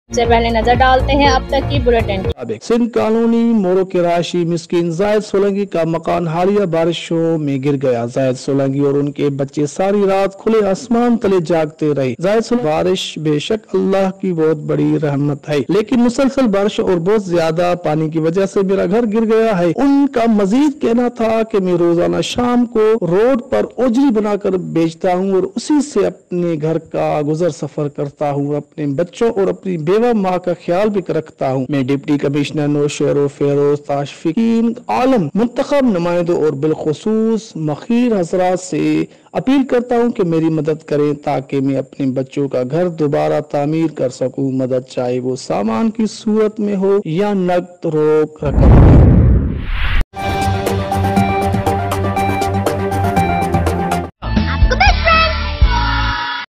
सबसे पहले नजर डालते हैं अब तक की बुलेटिन। सिंध कॉलोनी मोरो के राशि मिस्किन जायद सोलंकी का मकान हालिया बारिशों में गिर गया। जायद सोलंकी और उनके बच्चे सारी रात खुले आसमान तले जागते रहे। जायद सोलंकी बारिश बेशक अल्लाह की बहुत बड़ी रहमत है, लेकिन मुसलसल बारिश और बहुत ज्यादा पानी की वजह से मेरा घर गिर गया है। उनका मजीद कहना था कि मैं रोजाना शाम को रोड पर ओजरी बनाकर बेचता हूँ और उसी से अपने घर का गुजर सफर करता हूँ। अपने बच्चों और अपनी बेवा माँ का ख्याल भी रखता हूँ। मैं डिप्टी कमिश्नर नौशेर फेरोज ताशफीकीन आलम, मुंतखब नुमाइंदों और बिलखुसूस मखीर हजरात से अपील करता हूँ कि मेरी मदद करें ताकि मैं अपने बच्चों का घर दोबारा तामीर कर सकूँ। मदद चाहे वो सामान की सूरत में हो या नकद रोक रकम।